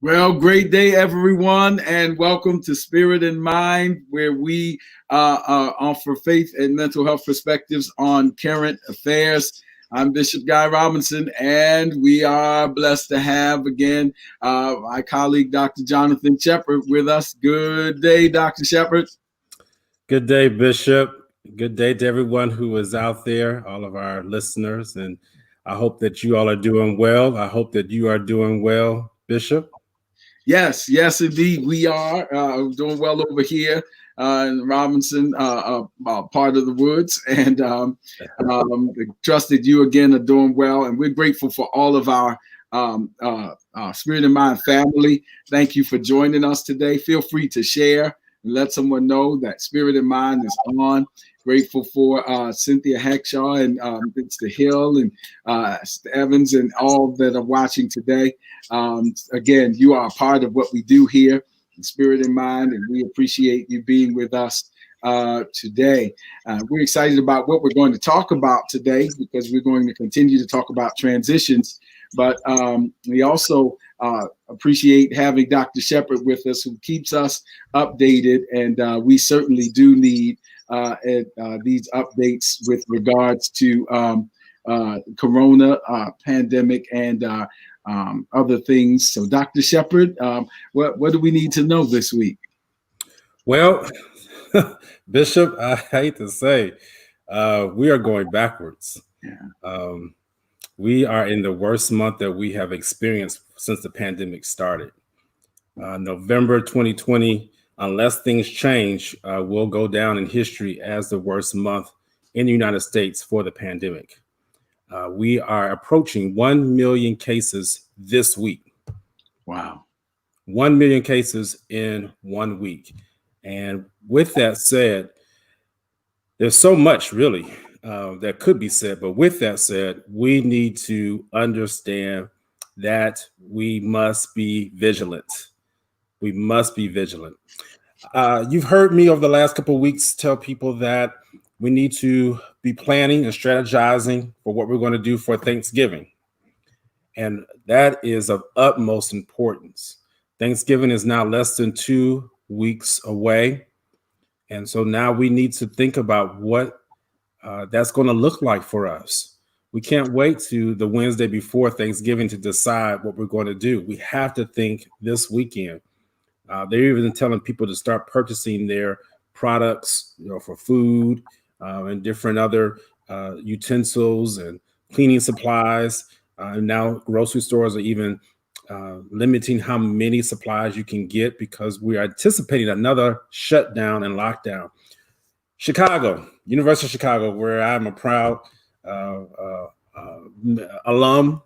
Well, great day, everyone, and welcome to Spirit and Mind, where we offer faith and mental health perspectives on current affairs. I'm Bishop Guy Robinson, and we are blessed to have again my colleague, Dr. Jonathan Shepard, with us. Good day, Dr. Shepard. Good day, Bishop. Good day to everyone who is out there, all of our listeners. And I hope that you all are doing well. I hope that you are doing well, Bishop. Yes, indeed. We are doing well over here in Robinson, part of the woods. And trust that you again are doing well. And we're grateful for all of our Spirit and Mind family. Thank you for joining us today. Feel free to share and let someone know that Spirit and Mind is on. Grateful for Cynthia Heckshaw and Vince Hill and Evans and all that are watching today. Again, you are a part of what we do here, in Spirit and Mind, and we appreciate you being with us today. We're excited about what we're going to talk about today because we're going to continue to talk about transitions. But we also appreciate having Dr. Shepard with us, who keeps us updated, and we certainly do need these updates with regards to Corona pandemic and other things. So, Dr. Shepard, what do we need to know this week? Well, Bishop, I hate to say, we are going backwards. Yeah. We are in the worst month that we have experienced since the pandemic started. November 2020, unless things change, will go down in history as the worst month in the United States for the pandemic. We are approaching 1 million cases this week. Wow. 1 million cases in 1 week. And with that said, there's so much really that could be said. But with that said, we need to understand that we must be vigilant. We must be vigilant. You've heard me over the last couple of weeks tell people that we need to be planning and strategizing for what we're going to do for Thanksgiving. And that is of utmost importance. Thanksgiving is now less than 2 weeks away. And so now we need to think about what that's going to look like for us. We can't wait to the Wednesday before Thanksgiving to decide what we're going to do. We have to think this weekend. They're even telling people to start purchasing their products, for food and different other utensils and cleaning supplies. And now grocery stores are even limiting how many supplies you can get because we are anticipating another shutdown and lockdown. Chicago, University of Chicago, where I'm a proud alum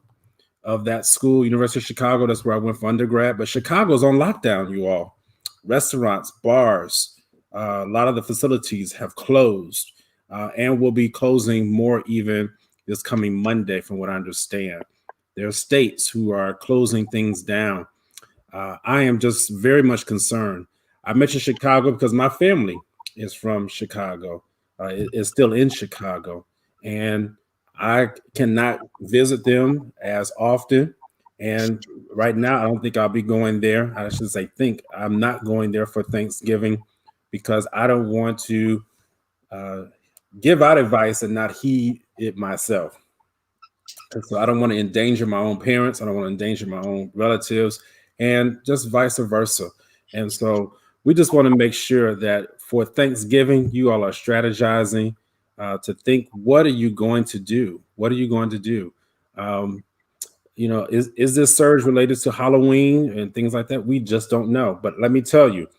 of that school, University of Chicago. That's where I went for undergrad. But Chicago's on lockdown, you all. Restaurants, bars, a lot of the facilities have closed and will be closing more even this coming Monday, from what I understand. There are states who are closing things down. I am just very much concerned. I mentioned Chicago because my family is from Chicago, is still in Chicago, and I cannot visit them as often. And right now, I don't think I'll be going there. I should say, I'm not going there for Thanksgiving because I don't want to give out advice and not heed it myself. And so I don't want to endanger my own parents. I don't want to endanger my own relatives, and just vice versa. And so we just want to make sure that for Thanksgiving, you all are strategizing to think, what are you going to do? What are you going to do? Is this surge related to Halloween and things like that? We just don't know. But let me tell you,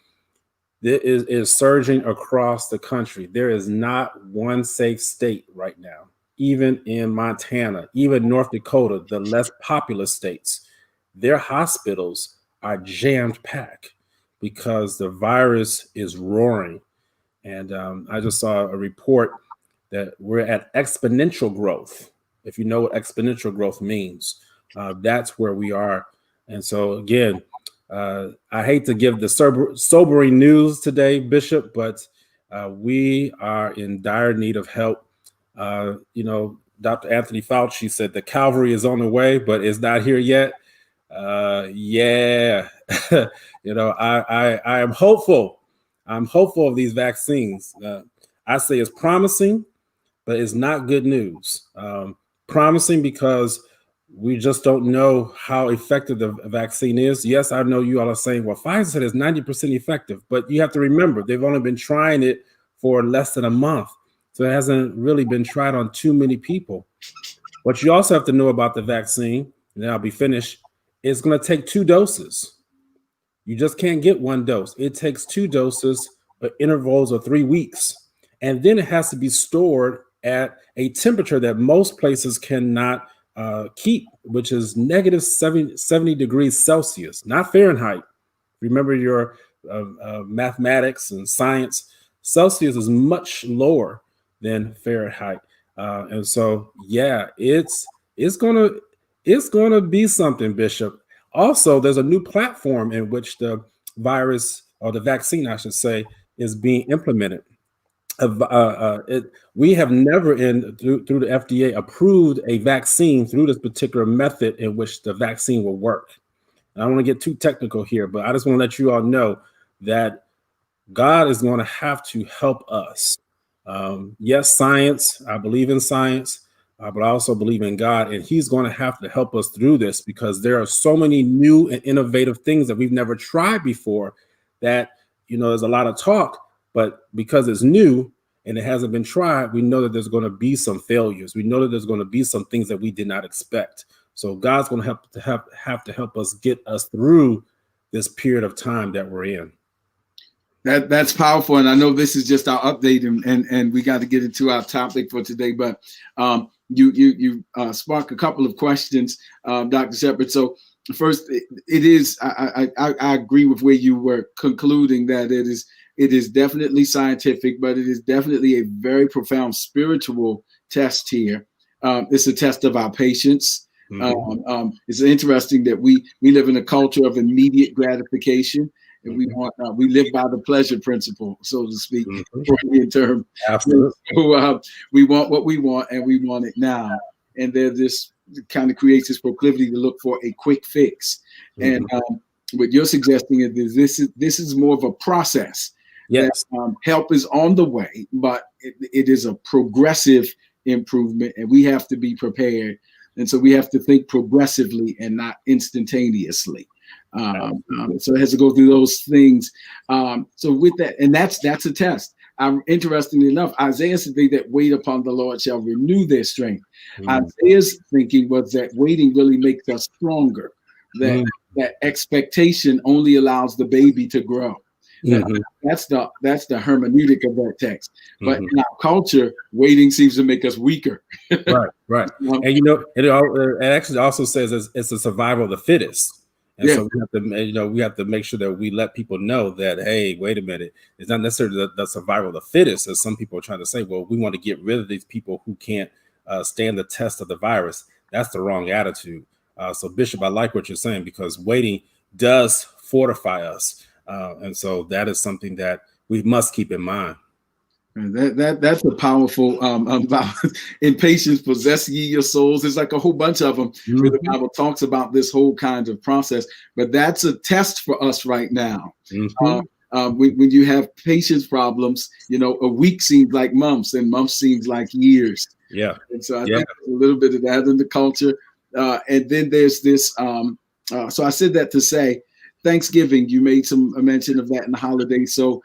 this is surging across the country. There is not one safe state right now. Even in Montana, even North Dakota, the less populous states, their hospitals are jammed packed because the virus is roaring. And I just saw a report that we're at exponential growth. If you know what exponential growth means, that's where we are. And so again, I hate to give the sobering news today, Bishop, but we are in dire need of help. Dr. Anthony Fauci said the cavalry is on the way, but it's not here yet. Yeah, I am hopeful. I'm hopeful of these vaccines. I say it's promising, but it's not good news. Promising because we just don't know how effective the vaccine is. Yes, I know you all are saying, well, Pfizer said it's 90% effective, but you have to remember they've only been trying it for less than a month. So it hasn't really been tried on too many people. What you also have to know about the vaccine, and then I'll be finished, it's going to take 2 doses. You just can't get 1 dose. It takes 2 doses, intervals of 3 weeks. And then it has to be stored at a temperature that most places cannot keep, which is negative 70 degrees Celsius, not Fahrenheit. Remember your mathematics and science. Celsius is much lower than Fahrenheit. And so, yeah, it's gonna be something, Bishop. Also, there's a new platform in which the virus, or the vaccine, I should say, is being implemented. We have never, through the FDA, approved a vaccine through this particular method in which the vaccine will work. And I don't want to get too technical here, but I just want to let you all know that God is going to have to help us. Yes, science. I believe in science, but I also believe in God, and He's going to have to help us through this, because there are so many new and innovative things that we've never tried before. That, there's a lot of talk, but because it's new and it hasn't been tried, we know that there's going to be some failures. We know that there's going to be some things that we did not expect. So God's going to have to help us get us through this period of time that we're in. That's powerful, and I know this is just our update, and we got to get into our topic for today. But you spark a couple of questions, Dr. Shepherd. So first, it is I agree with where you were concluding that it is definitely scientific, but it is definitely a very profound spiritual test here. It's a test of our patience. Mm-hmm. It's interesting that we live in a culture of immediate gratification. And we live by the pleasure principle, so to speak, in term. Absolutely. So, we want what we want, and we want it now. And this kind of creates this proclivity to look for a quick fix. Mm-hmm. And what you're suggesting is this is more of a process. Yes. That, help is on the way, but it is a progressive improvement, and we have to be prepared. And so we have to think progressively and not instantaneously. So it has to go through those things. So with that, and that's a test. Interestingly enough, Isaiah said, "They that wait upon the Lord shall renew their strength." Isaiah's thinking was that waiting really makes us stronger. That expectation only allows the baby to grow. That's the hermeneutic of that text. But in our culture, waiting seems to make us weaker. Right. And it actually also says it's a survival of the fittest. And so we have to make sure that we let people know that, hey, wait a minute, it's not necessarily the survival of the fittest, as some people are trying to say. Well, we want to get rid of these people who can't stand the test of the virus. That's the wrong attitude. So, Bishop, I like what you're saying, because waiting does fortify us. And so that is something that we must keep in mind. That's a powerful about impatience possess ye your souls. There's like a whole bunch of them where the Bible talks about this whole kind of process. But that's a test for us right now. When you have patience problems, a week seems like months, and months seems like years. Yeah. And so I think there's a little bit of that in the culture. And then there's this. So I said that to say Thanksgiving. You made some mention of that in the holidays. So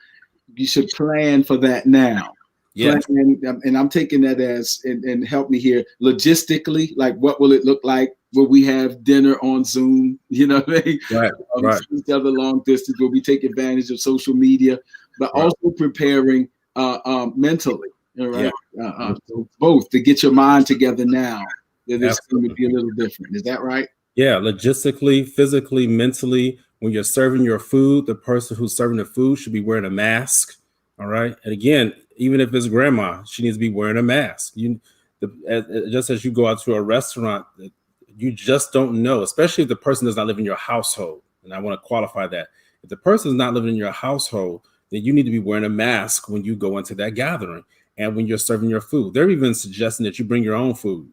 you should plan for that now. Yeah. And I'm taking that as, and help me here, logistically, like what will it look like? Will we have dinner on Zoom? You know what I mean? Right. Each other long distance. Will we take advantage of social media? But also preparing mentally, right? So both, to get your mind together now. That it's going to be a little different. Is that right? Yeah, logistically, physically, mentally. When you're serving your food, the person who's serving the food should be wearing a mask. All right. And again, even if it's grandma, she needs to be wearing a mask. Just as you go out to a restaurant, you just don't know, especially if the person does not live in your household. And I want to qualify that. If the person is not living in your household, then you need to be wearing a mask when you go into that gathering and when you're serving your food. They're even suggesting that you bring your own food.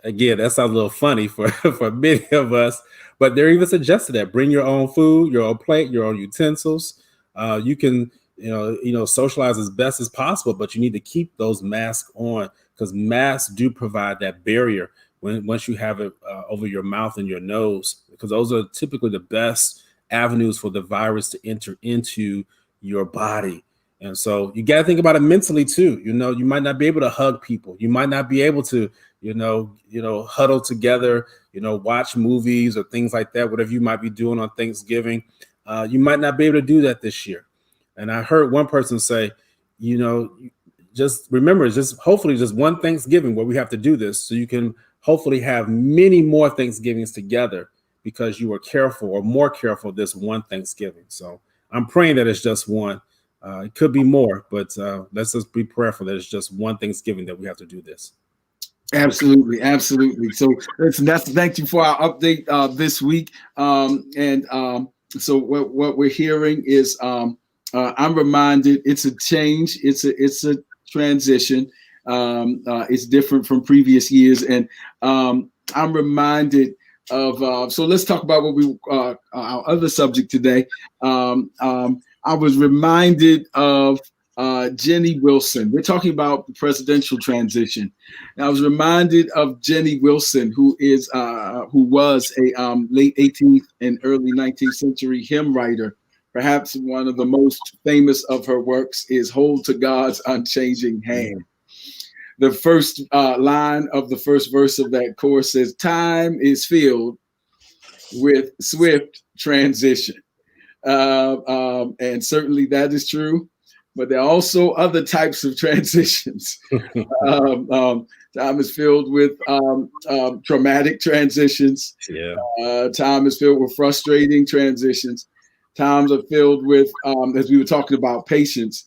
again, that sounds a little funny for, for many of us, but they're even suggested that bring your own food, your own plate, your own utensils. You can, socialize as best as possible, but you need to keep those masks on because masks do provide that barrier once you have it over your mouth and your nose, because those are typically the best avenues for the virus to enter into your body. And so you got to think about it mentally too. You might not be able to hug people. You might not be able to, huddle together, watch movies or things like that, whatever you might be doing on Thanksgiving. You might not be able to do that this year. And I heard one person say, just remember, hopefully just one Thanksgiving where we have to do this so you can hopefully have many more Thanksgivings together because you were careful or more careful this one Thanksgiving. So I'm praying that it's just one. It could be more, but let's just be prayerful that it's just one Thanksgiving that we have to do this. Absolutely. So thank you for our update this week. So what we're hearing is I'm reminded it's a change. It's a transition. It's different from previous years, and I'm reminded of. So let's talk about what our other subject today. I was reminded of Jenny Wilson. We're talking about the presidential transition. And I was reminded of Jenny Wilson, who was a late 18th and early 19th century hymn writer. Perhaps one of the most famous of her works is "Hold to God's Unchanging Hand." The first line of the first verse of that chorus says, "Time is filled with swift transition." And certainly that is true, but there are also other types of transitions. Time is filled with traumatic transitions. Yeah. Time is filled with frustrating transitions. Times are filled with, as we were talking about, patience,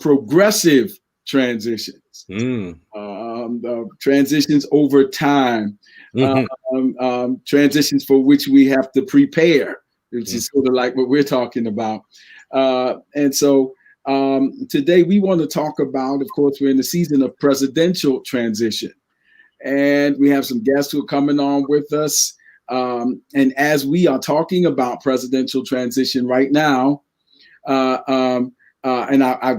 progressive transitions, transitions over time, transitions for which we have to prepare, which is sort of like what we're talking about. And so today we want to talk about, of course, we're in the season of presidential transition. And we have some guests who are coming on with us. And as we are talking about presidential transition right now,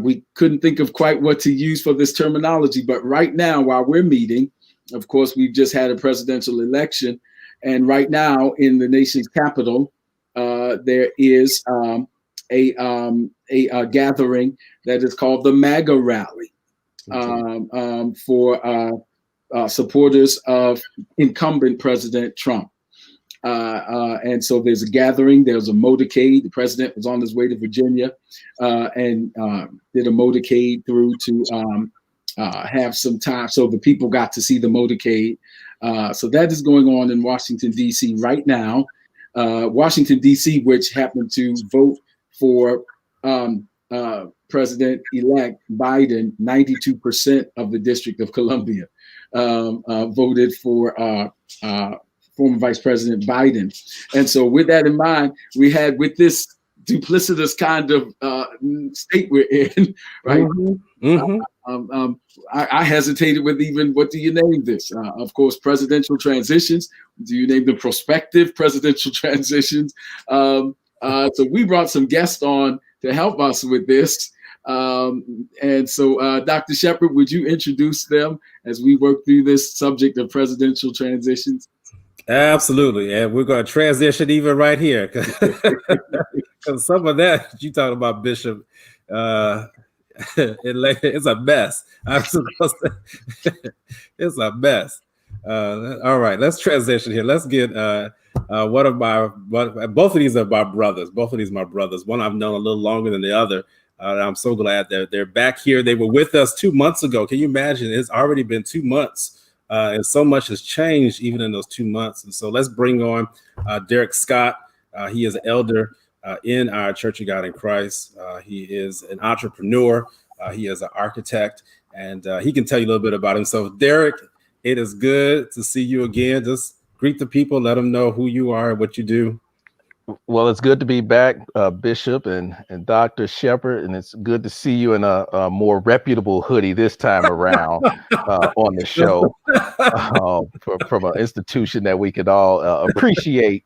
we couldn't think of quite what to use for this terminology, but right now, while we're meeting, of course, we've just had a presidential election. And right now in the nation's capital, there is a gathering that is called the MAGA rally for supporters of incumbent President Trump. And so there's a gathering, there's a motorcade. The president was on his way to Virginia and did a motorcade through to have some time. So the people got to see the motorcade. So that is going on in Washington, D.C. right now. Washington, D.C., which happened to vote for President-elect Biden, 92% of the District of Columbia voted for former Vice President Biden. And so with that in mind, we had with this duplicitous kind of state we're in, right? I hesitated with even, what do you name this? Of course, presidential transitions. Do you name them prospective presidential transitions? So we brought some guests on to help us with this. And so Dr. Shepard, would you introduce them as we work through this subject of presidential transitions? Absolutely. And we're going to transition even right here. Because some of that you talking about, Bishop, it's a mess. It's a mess. All right, let's transition here. Let's get both of these are my brothers. Both of these are my brothers. One I've known a little longer than the other. I'm so glad that they're back here. They were with us 2 months ago. Can you imagine? It's already been 2 months. And so much has changed even in those 2 months. And so let's bring on Derek Scott. He is an elder in our Church of God in Christ. He is an entrepreneur. He is an architect, and he can tell you a little bit about himself. Derek, it is good to see you again. Just greet the people, let them know who you are and what you do. Well, it's good to be back, Bishop and Dr. Shepherd, and it's good to see you in a more reputable hoodie this time around on the show from an institution that we could all appreciate.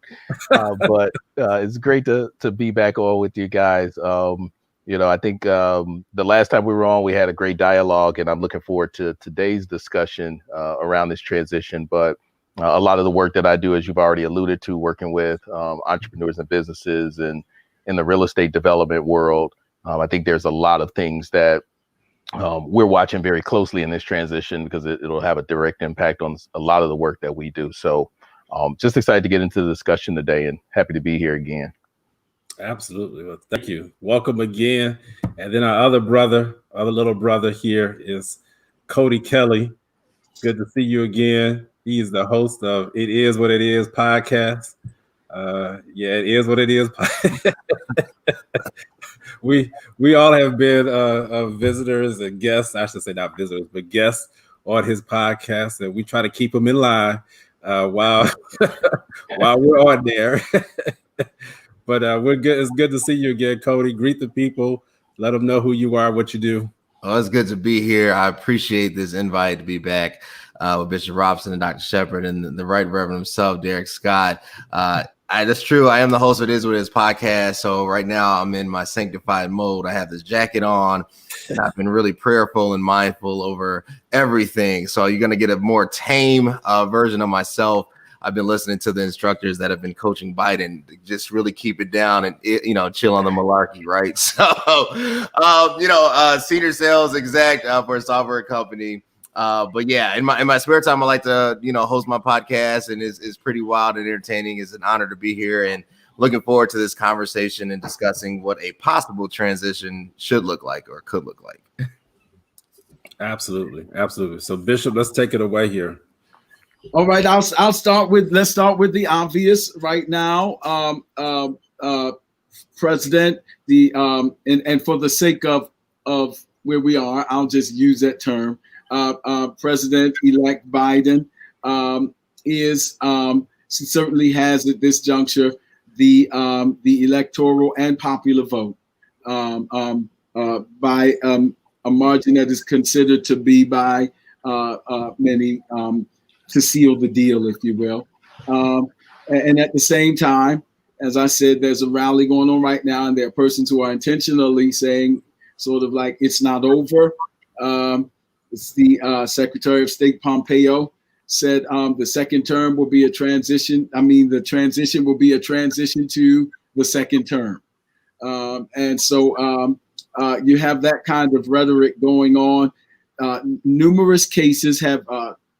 But it's great to be back on with you guys. I think the last time we were on, we had a great dialogue, and I'm looking forward to today's discussion around this transition. But a lot of the work that I do, as you've already alluded to, working with entrepreneurs and businesses and in the real estate development world, I think there's a lot of things that we're watching very closely in this transition because it'll have a direct impact on a lot of the work that we do. So just excited to get into the discussion today and happy to be here again. Absolutely. Well, thank you. Welcome again. And then our other little brother here is Cody Kelly. Good to see you again. He is the host of It Is What It Is podcast. It is what it is. We all have been visitors and guests. I should say not visitors, but guests on his podcast, and we try to keep them in line while we're on there. But we're good. It's good to see you again, Cody. Greet the people. Let them know who you are, what you do. Well, it's good to be here. I appreciate this invite to be back with Bishop Robinson and Dr. Shepherd and the Right Reverend himself, Derek Scott. That's true. I am the host of It Is What It Is podcast. So right now I'm in my sanctified mode. I have this jacket on, and I've been really prayerful and mindful over everything. So you're going to get a more tame version of myself. I've been listening to the instructors that have been coaching Biden, just really keep it down and, chill on the malarkey, right? So, senior sales exec for a software company. But yeah, in my spare time, I like to, host my podcast, and it's pretty wild and entertaining. It's an honor to be here and looking forward to this conversation and discussing what a possible transition should look like or could look like. Absolutely. Absolutely. So Bishop, let's take it away here. All right, let's start with the obvious right now. President, and for the sake of where we are, I'll just use that term. President-elect Biden certainly has at this juncture the electoral and popular vote by a margin that is considered to be by many to seal the deal, if you will. And at the same time, as I said, there's a rally going on right now, and there are persons who are intentionally saying sort of like it's not over. It's the Secretary of State Pompeo said the second term will be a transition. The transition will be a transition to the second term. And so you have that kind of rhetoric going on. Numerous cases have,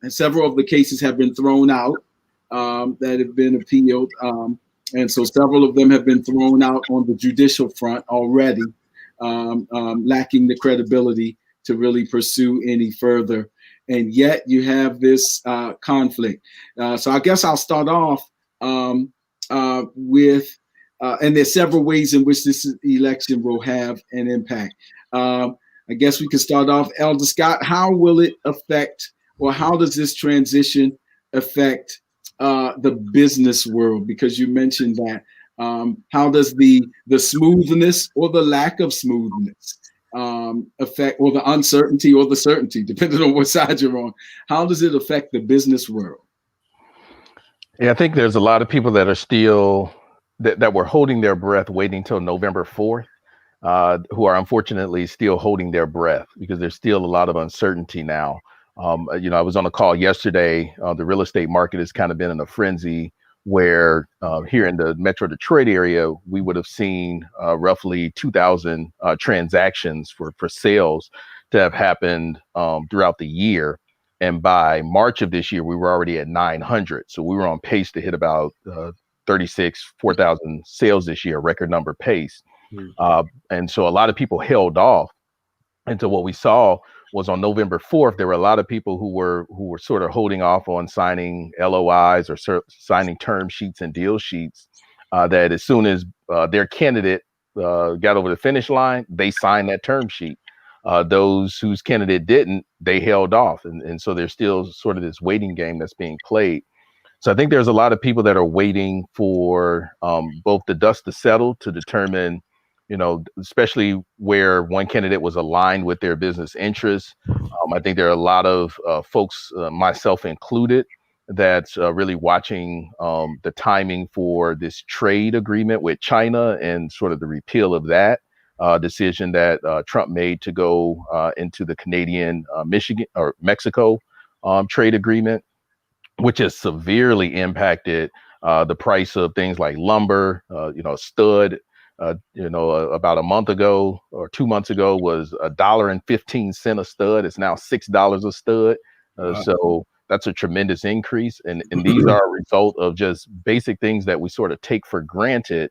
several of the cases have been thrown out that have been appealed. And so several of them have been thrown out on the judicial front already, lacking the credibility to really pursue any further. And yet you have this conflict. So I guess I'll start off with, and there's several ways in which this election will have an impact. I guess we can start off, Elder Scott, how will it affect, or how does this transition affect the business world? Because you mentioned that. How does the smoothness or the lack of smoothness affect, or the uncertainty or the certainty, depending on what side you're on, how does it affect the business world? Yeah, I think there's a lot of people that are still, that were holding their breath waiting till November 4th, who are unfortunately still holding their breath because there's still a lot of uncertainty now. I was on a call yesterday. The real estate market has kind of been in a frenzy where here in the Metro Detroit area, we would have seen roughly 2,000 transactions for sales to have happened throughout the year. And by March of this year, we were already at 900. So we were on pace to hit about 4,000 sales this year, record number pace. And so a lot of people held off. And so what we saw was on November 4th, there were a lot of people who were sort of holding off on signing LOIs or signing term sheets and deal sheets, that as soon as their candidate got over the finish line, they signed that term sheet. Those whose candidate didn't, they held off. And so there's still sort of this waiting game that's being played. So I think there's a lot of people that are waiting for both the dust to settle to determine, especially where one candidate was aligned with their business interests. I think there are a lot of folks, myself included, that's really watching the timing for this trade agreement with China and sort of the repeal of that decision that Trump made to go into the Canadian Mexico trade agreement, which has severely impacted the price of things like lumber. Stud, about a month ago or 2 months ago was $1.15 a stud. It's now $6 a stud. So that's a tremendous increase. And these are a result of just basic things that we sort of take for granted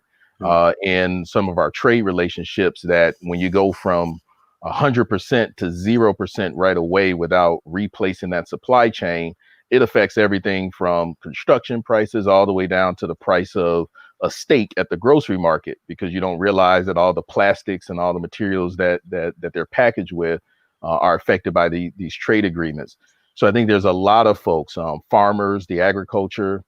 in some of our trade relationships, that when you go from 100% to 0% right away without replacing that supply chain, it affects everything from construction prices all the way down to the price of a steak at the grocery market, because you don't realize that all the plastics and all the materials that they're packaged with are affected by these trade agreements. So I think there's a lot of folks, farmers, the agriculture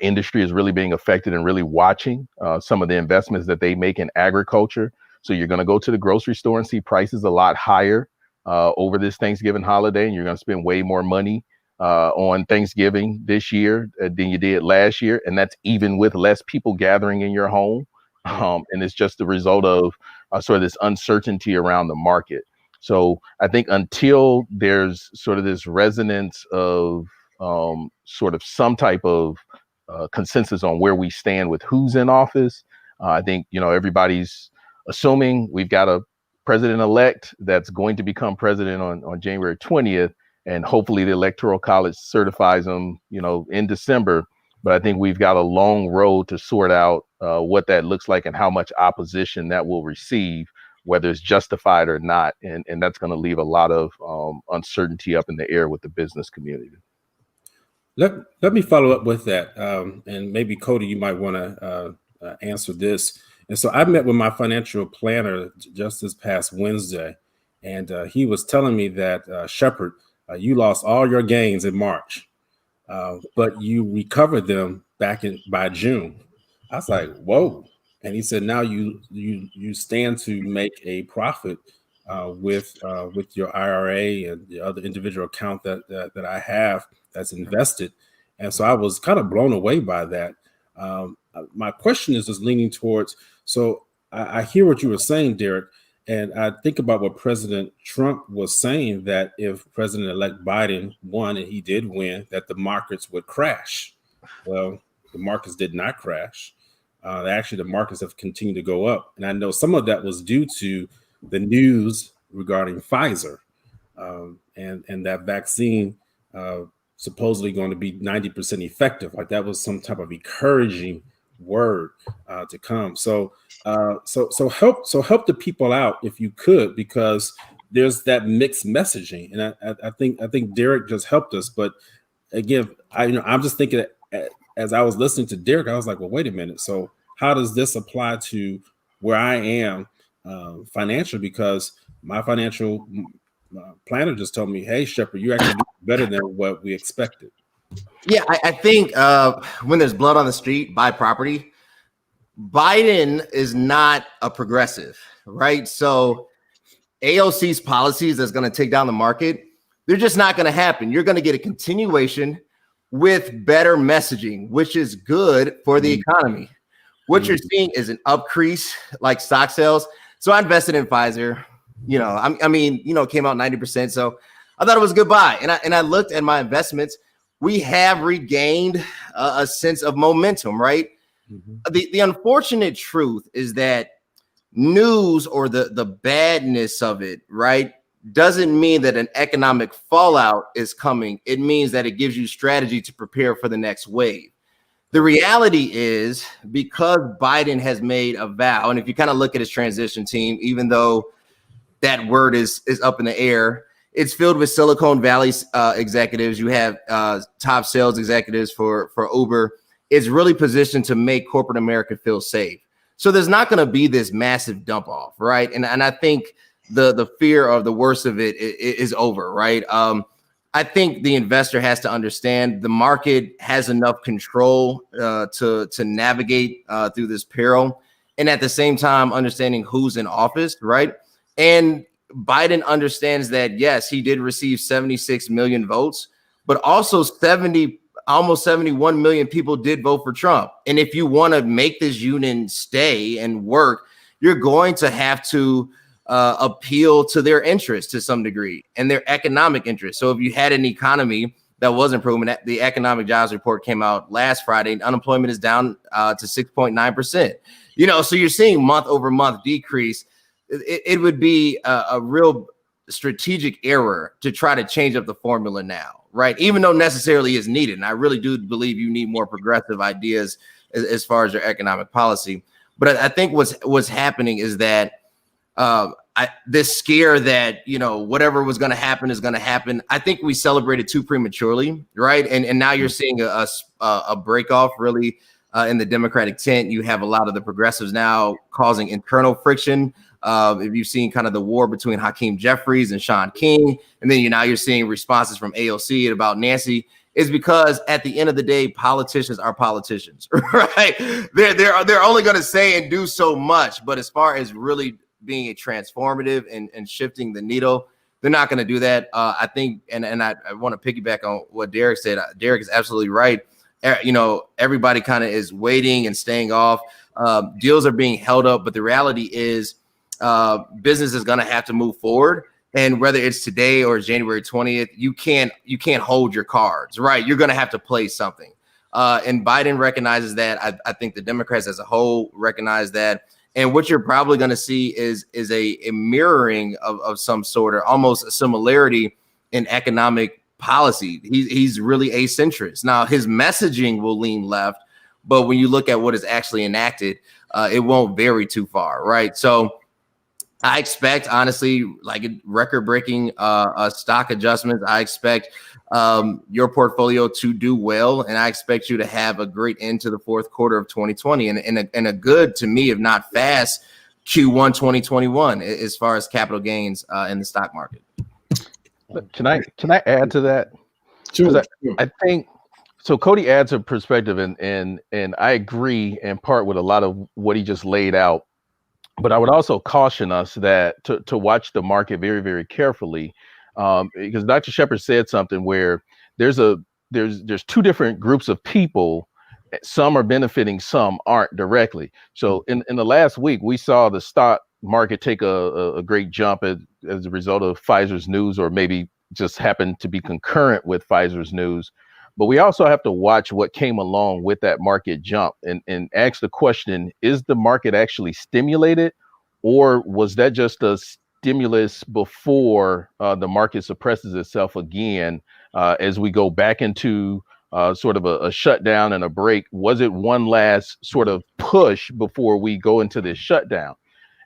industry is really being affected and really watching some of the investments that they make in agriculture. So you're going to go to the grocery store and see prices a lot higher over this Thanksgiving holiday, and you're going to spend way more money on Thanksgiving this year than you did last year. And that's even with less people gathering in your home. And it's just the result of sort of this uncertainty around the market. So I think until there's sort of this resonance of sort of some type of consensus on where we stand with who's in office, I think, everybody's assuming we've got a president-elect that's going to become president on January 20th, and hopefully the Electoral College certifies him, in December. But I think we've got a long road to sort out what that looks like and how much opposition that will receive, whether it's justified or not. And that's going to leave a lot of uncertainty up in the air with the business community. Let me follow up with that. And maybe Cody, you might want to answer this. And so I met with my financial planner just this past Wednesday, and he was telling me that, Shepard, you lost all your gains in March, but you recovered them by June. I was like, whoa. And he said, now you stand to make a profit with your IRA and the other individual account that I have that's invested. And so I was kind of blown away by that. My question is just leaning towards, so I hear what you were saying, Derek, and I think about what President Trump was saying, that if President-elect Biden won, and he did win, that the markets would crash. Well, the markets did not crash. Actually, the markets have continued to go up. And I know some of that was due to the news regarding Pfizer and that vaccine supposedly going to be 90% effective. Like that was some type of encouraging word to come. So help the people out if you could, because there's that mixed messaging, and I think Derek just helped us. But again, I'm just thinking as I was listening to Derek, I was like, well, wait a minute. So how does this apply to where I am financially? Because my financial planner just told me, hey, Shepard, you actually do better than what we expected. Yeah, I think when there's blood on the street, buy property. Biden is not a progressive, right? So AOC's policies that's going to take down the market, they're just not going to happen. You're going to get a continuation with better messaging, which is good for the economy. What you're seeing is an upcrease like stock sales. So I invested in Pfizer, came out 90%. So I thought it was a good buy. And I looked at my investments. We have regained a sense of momentum, right? Mm-hmm. The unfortunate truth is that news or the badness of it, right, doesn't mean that an economic fallout is coming. It means that it gives you strategy to prepare for the next wave. The reality is, because Biden has made a vow, and if you kind of look at his transition team, even though that word is up in the air, it's filled with Silicon Valley executives. You have top sales executives for Uber. It's really positioned to make corporate America feel safe. So there's not going to be this massive dump off, right? And I think the fear of the worst of it is over, right? I think the investor has to understand the market has enough control to navigate through this peril, and at the same time understanding who's in office, right? And Biden understands that, yes, he did receive 76 million votes, but also almost 71 million people did vote for Trump. And if you want to make this union stay and work, you're going to have to appeal to their interests to some degree and their economic interests. So if you had an economy that was improving, the economic jobs report came out last Friday, and unemployment is down to 6.9%. So you're seeing month over month decrease. It would be a real strategic error to try to change up the formula now, right? Even though necessarily is needed. And I really do believe you need more progressive ideas as far as your economic policy. But I think what's happening is that this scare that, whatever was going to happen is going to happen. I think we celebrated too prematurely, right? And now you're seeing a break off really in the Democratic tent. You have a lot of the progressives now causing internal friction. If you've seen kind of the war between Hakeem Jeffries and Sean King, and then you're seeing responses from AOC about Nancy, is because at the end of the day, politicians are politicians, right? They're only going to say and do so much, but as far as really being a transformative and shifting the needle, they're not going to do that. I think, and I want to piggyback on what Derek said. Derek is absolutely right. Everybody kind of is waiting and staying off. Deals are being held up, but the reality is business is going to have to move forward. And whether it's today or January 20th, you can't hold your cards, right? You're going to have to play something. And Biden recognizes that. I think the Democrats as a whole recognize that. And what you're probably going to see is a mirroring of some sort, or almost a similarity in economic policy. He's really a centrist. Now, his messaging will lean left, but when you look at what is actually enacted, it won't vary too far, right? So I expect, honestly, like record-breaking stock adjustments. I expect your portfolio to do well, and I expect you to have a great end to the fourth quarter of 2020, and a good, to me, if not fast, Q1 2021 as far as capital gains in the stock market. Can I add to that? Sure. I think so. Cody adds a perspective, and I agree in part with a lot of what he just laid out. But I would also caution us that to watch the market very, very carefully, because Dr. Shepard said something where there's two different groups of people. Some are benefiting, some aren't directly. So in the last week, we saw the stock market take a great jump as a result of Pfizer's news, or maybe just happened to be concurrent with Pfizer's news. But we also have to watch what came along with that market jump and ask the question, is the market actually stimulated, or was that just a stimulus before the market suppresses itself again as we go back into sort of a shutdown and a break? Was it one last sort of push before we go into this shutdown?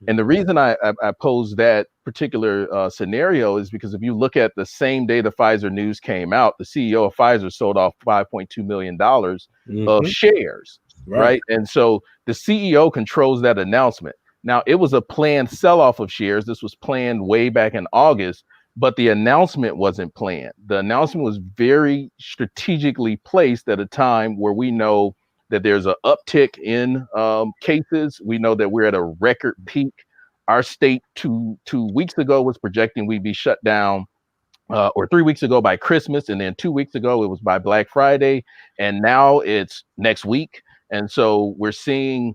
And the reason I pose that particular scenario is because if you look at the same day the Pfizer news came out, the CEO of Pfizer sold off $5.2 million of shares, right? And so the CEO controls that announcement. Now, it was a planned sell-off of shares. This was planned way back in August, but the announcement wasn't planned. The announcement was very strategically placed at a time where we know that there's an uptick in cases. We know that we're at a record peak. Our state two weeks ago was projecting we'd be shut down, or 3 weeks ago by Christmas, and then 2 weeks ago it was by Black Friday, and now it's next week. And so we're seeing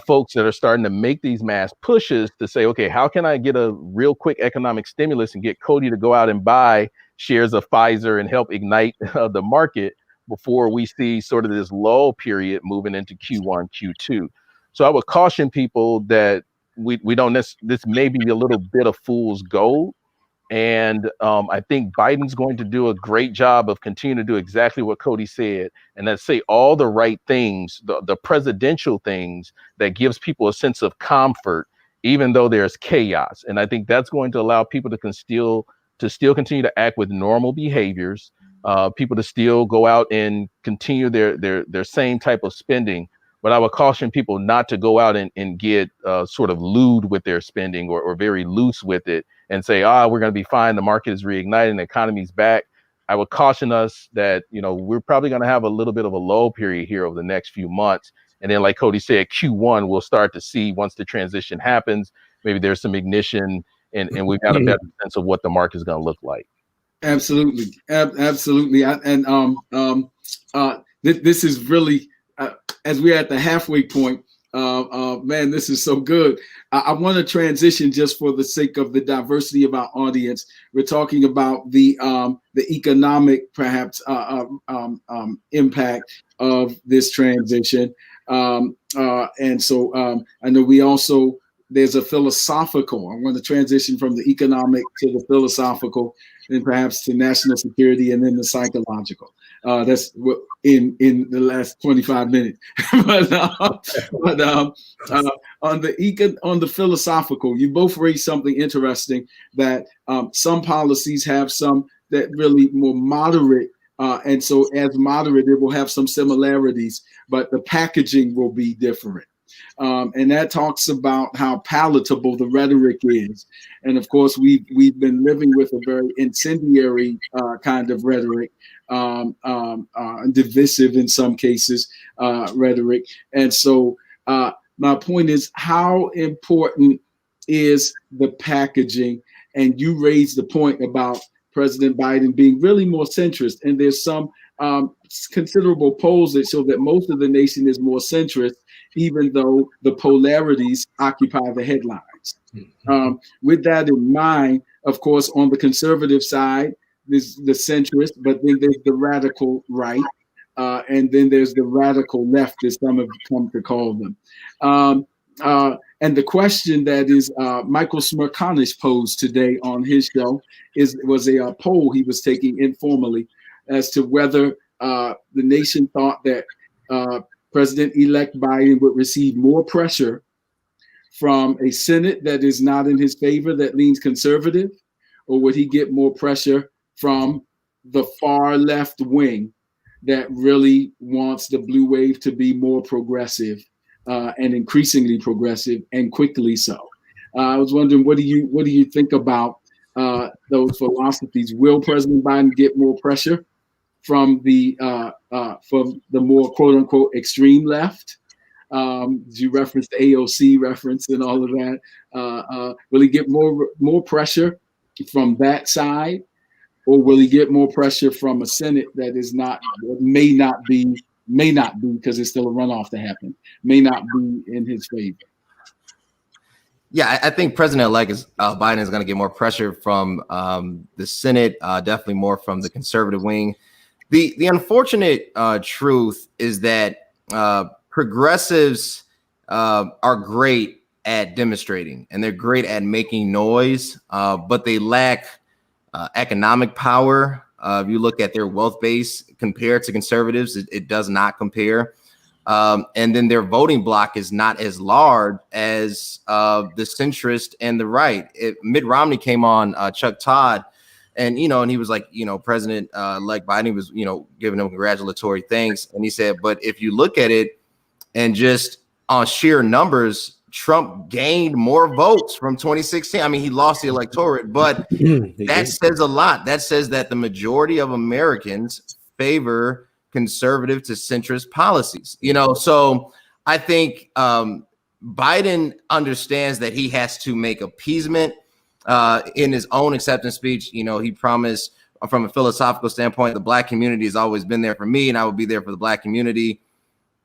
folks that are starting to make these mass pushes to say, okay, how can I get a real quick economic stimulus and get Cody to go out and buy shares of Pfizer and help ignite the market before we see sort of this lull period moving into Q1, Q2. So I would caution people that we don't this may be a little bit of fool's gold. And I think Biden's going to do a great job of continuing to do exactly what Cody said, and that's say all the right things, the presidential things that gives people a sense of comfort, even though there's chaos. And I think that's going to allow people to still continue to act with normal behaviors, people to still go out and continue their same type of spending. But I would caution people not to go out and get sort of lewd with their spending or very loose with it and say, we're going to be fine. The market is reigniting. The economy's back. I would caution us that, we're probably going to have a little bit of a lull period here over the next few months. And then, like Cody said, Q1, we'll start to see, once the transition happens, maybe there's some ignition and we've got a better sense of what the market is going to look like. Absolutely. Absolutely. This is really, as we're at the halfway point, man, this is so good. I want to transition just for the sake of the diversity of our audience. We're talking about the economic, perhaps, impact of this transition. And so I know there's a philosophical. I want to transition from the economic to the philosophical, and perhaps to national security, and then the psychological. That's what in the last 25 minutes. but on the philosophical, you both raised something interesting, that some policies have some that really more moderate, and so as moderate, it will have some similarities, but the packaging will be different. And that talks about how palatable the rhetoric is. And of course, we've been living with a very incendiary kind of rhetoric, divisive in some cases rhetoric. And so my point is, how important is the packaging? And you raised the point about President Biden being really more centrist. And there's some considerable polls that show that most of the nation is more centrist, even though the polarities occupy the headlines. With that in mind, of course, on the conservative side, there's the centrist, but then there's the radical right, and then there's the radical left, as some have come to call them. And the question that is Michael Smerconish posed today on his show was a poll he was taking informally as to whether the nation thought that President-elect Biden would receive more pressure from a Senate that is not in his favor, that leans conservative, or would he get more pressure from the far left wing that really wants the blue wave to be more progressive and increasingly progressive, and quickly so? I was wondering, what do you think about those philosophies? Will President Biden get more pressure from the more quote unquote extreme left? You referenced the AOC reference and all of that. Will he get more pressure from that side, or will he get more pressure from a Senate that is not, may not be, because there's still a runoff to happen, may not be in his favor? Yeah, I think President-elect Biden is going to get more pressure from the Senate, definitely more from the conservative wing. The unfortunate truth is that progressives are great at demonstrating, and they're great at making noise, but they lack economic power. If you look at their wealth base compared to conservatives, it does not compare. And then their voting bloc is not as large as the centrist and the right. Mitt Romney came on Chuck Todd, and and he was like, President-elect Biden was, giving him congratulatory thanks, and he said, but if you look at it and just on sheer numbers, Trump gained more votes from 2016. I mean, he lost the electorate, but that says a lot. That says that the majority of Americans favor conservative to centrist policies. So I think Biden understands that he has to make appeasement in his own acceptance speech. He promised, from a philosophical standpoint, the Black community has always been there for me, and I will be there for the Black community.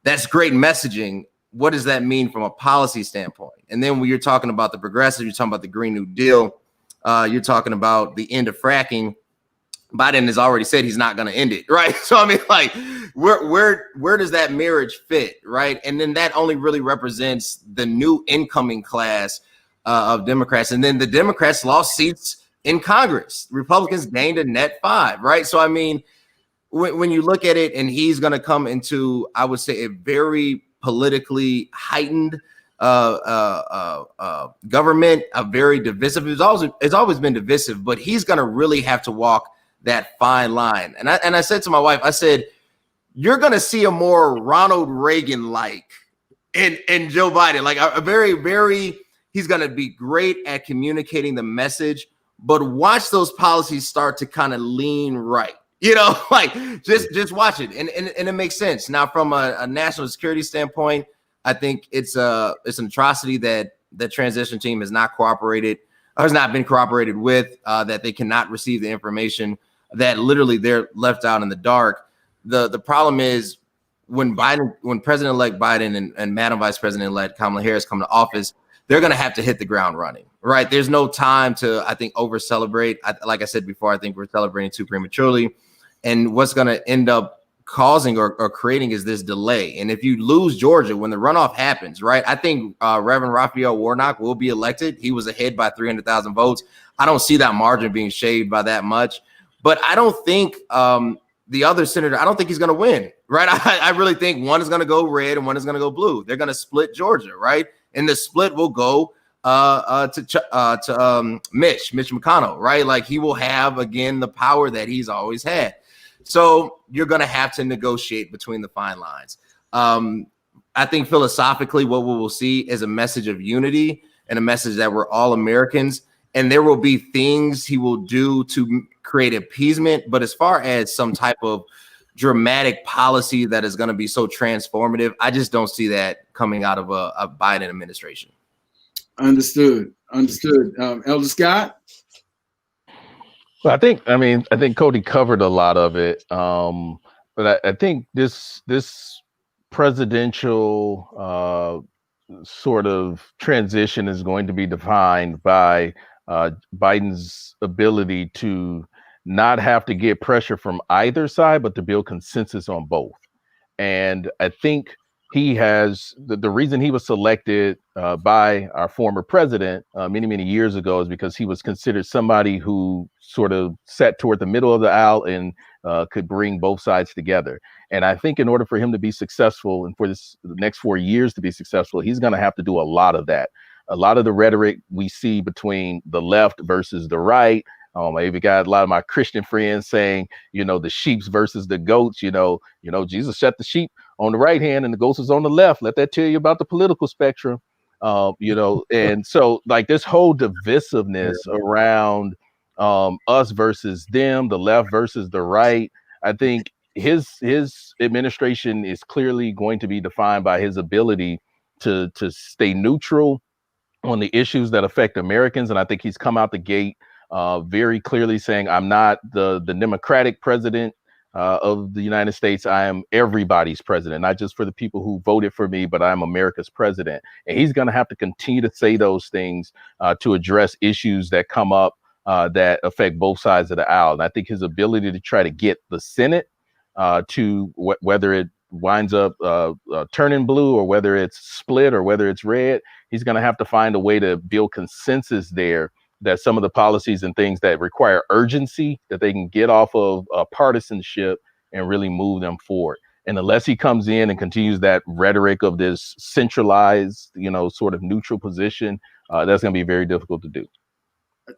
That's great messaging. What does that mean from a policy standpoint? And then when you're talking about the progressive, you're talking about the Green New Deal, you're talking about the end of fracking. Biden has already said he's not going to end it, right? So I mean, like, where does that marriage fit, right? And then that only really represents the new incoming class of Democrats. And then the Democrats lost seats in Congress. Republicans gained a net 5, right? So I mean, when you look at it, and he's going to come into, I would say, a very politically heightened government, a very divisive. It's always been divisive, but he's going to really have to walk that fine line. And I said to my wife, I said, you're going to see a more Ronald Reagan-like in Joe Biden, like a very, very, he's going to be great at communicating the message, but watch those policies start to kind of lean right. You know, like just watch it, and it makes sense. Now, from a national security standpoint, I think it's an atrocity that the transition team has not cooperated, or has not been cooperated with, that they cannot receive the information, that literally they're left out in the dark. The problem is when President-elect Biden and Madam Vice President-elect Kamala Harris come to office, they're going to have to hit the ground running, right? There's no time to, I think, over celebrate. Like I said before, I think we're celebrating too prematurely. And what's going to end up causing or creating is this delay. And if you lose Georgia when the runoff happens, right, I think Reverend Raphael Warnock will be elected. He was ahead by 300,000 votes. I don't see that margin being shaved by that much. But I don't think the other senator, I don't think he's going to win, right? I really think one is going to go red and one is going to go blue. They're going to split Georgia, right? And the split will go to Mitch McConnell, right? Like, he will have, again, the power that he's always had. So you're going to have to negotiate between the fine lines. I think philosophically what we will see is a message of unity and a message that we're all Americans. And there will be things he will do to create appeasement. But as far as some type of dramatic policy that is going to be so transformative, I just don't see that coming out of a Biden administration. Understood. Elder Scott? Well, I think Cody covered a lot of it. But I think this presidential sort of transition is going to be defined by Biden's ability to not have to get pressure from either side, but to build consensus on both. And I think he has the reason he was selected by our former president many years ago is because he was considered somebody who sort of sat toward the middle of the aisle and could bring both sides together. And I think in order for him to be successful and for the next 4 years to be successful, he's going to have to do a lot of that. A lot of the rhetoric we see between the left versus the right. I even got a lot of my Christian friends saying, the sheeps versus the goats. Jesus set the sheep on the right hand and the goats is on the left. Let that tell you about the political spectrum. And so like this whole divisiveness around us versus them, the left versus the right. I think his administration is clearly going to be defined by his ability to stay neutral on the issues that affect Americans. And I think he's come out the gate very clearly saying, I'm not the Democratic president of the United States. I am everybody's president, not just for the people who voted for me, but I'm America's president. And he's going to have to continue to say those things to address issues that come up that affect both sides of the aisle. And I think his ability to try to get the Senate to whether it winds up turning blue or whether it's split or whether it's red, he's going to have to find a way to build consensus there, that some of the policies and things that require urgency, that they can get off of partisanship and really move them forward. And unless he comes in and continues that rhetoric of this centralized, sort of neutral position, that's going to be very difficult to do.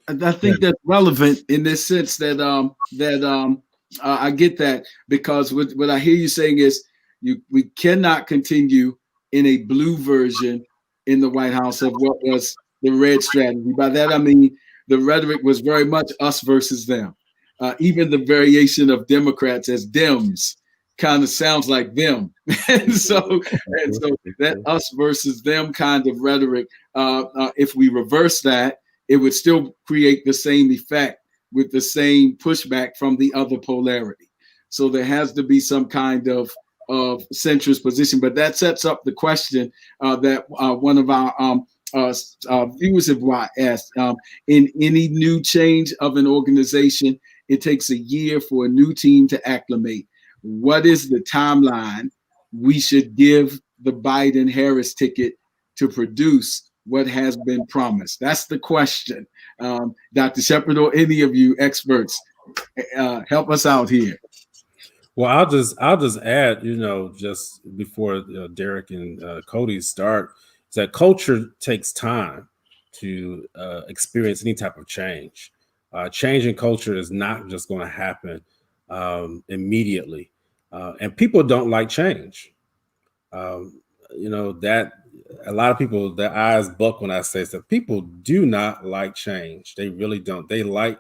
I think that's relevant in this sense that I get that, because what I hear you saying is we cannot continue in a blue version in the White House of what was the red strategy. By that, I mean, the rhetoric was very much us versus them. Even the variation of Democrats as Dems kind of sounds like them. and so that us versus them kind of rhetoric, if we reverse that, it would still create the same effect with the same pushback from the other polarity. So there has to be some kind of centrist position. But that sets up the question that one of our viewers have asked. In any new change of an organization, it takes a year for a new team to acclimate. What is the timeline we should give the Biden-Harris ticket to produce what has been promised? That's the question. Dr. Shepherd, or any of you experts, help us out here. Well, I'll just add, just before Derek and Cody start, is that culture takes time to experience any type of change. Change in culture is not just going to happen immediately, and people don't like change. That a lot of people, their eyes buck when I say stuff. People do not like change. They really don't. They like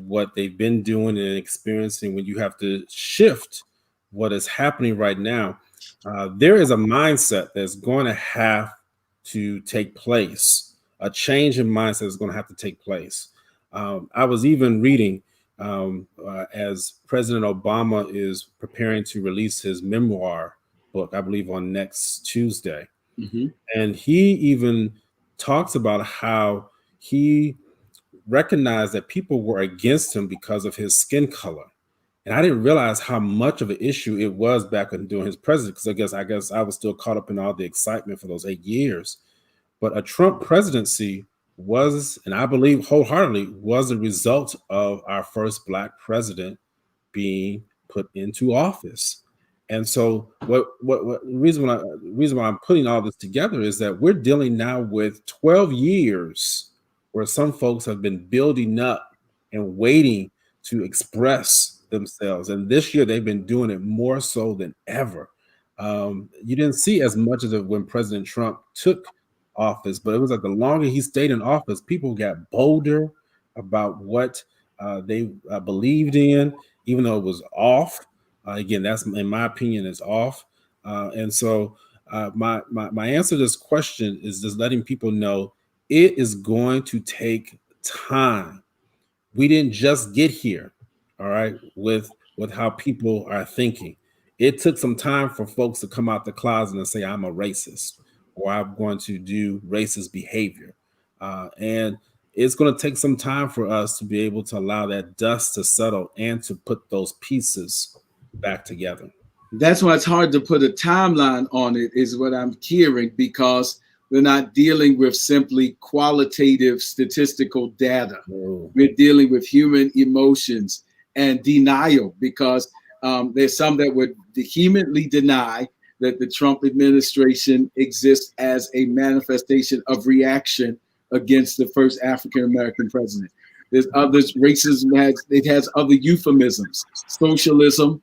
what they've been doing and experiencing, when you have to shift what is happening right now, there is a mindset that's going to have to take place. A change in mindset is going to have to take place. I was even reading as President Obama is preparing to release his memoir book, I believe on next Tuesday. Mm-hmm. And he even talks about how he recognized that people were against him because of his skin color. And I didn't realize how much of an issue it was back during his presidency, because I guess I was still caught up in all the excitement for those 8 years. But a Trump presidency was, and I believe wholeheartedly, was a result of our first Black president being put into office. And so what the reason why I'm putting all this together is that we're dealing now with 12 years where some folks have been building up and waiting to express themselves. And this year they've been doing it more so than ever. You didn't see as much of it when President Trump took office, but it was like the longer he stayed in office, people got bolder about what they believed in, even though it was off. Again, that's, in my opinion, is off. And so my answer to this question is just letting people know it is going to take time. We didn't just get here, all right, with how people are thinking. It took some time for folks to come out the closet and say, I'm a racist, or I'm going to do racist behavior. And it's going to take some time for us to be able to allow that dust to settle and to put those pieces back together. That's why it's hard to put a timeline on it, is what I'm hearing, because we're not dealing with simply qualitative statistical data. Oh. We're dealing with human emotions and denial, because there's some that would vehemently deny that the Trump administration exists as a manifestation of reaction against the first African-American president. There's others, racism has other euphemisms, socialism,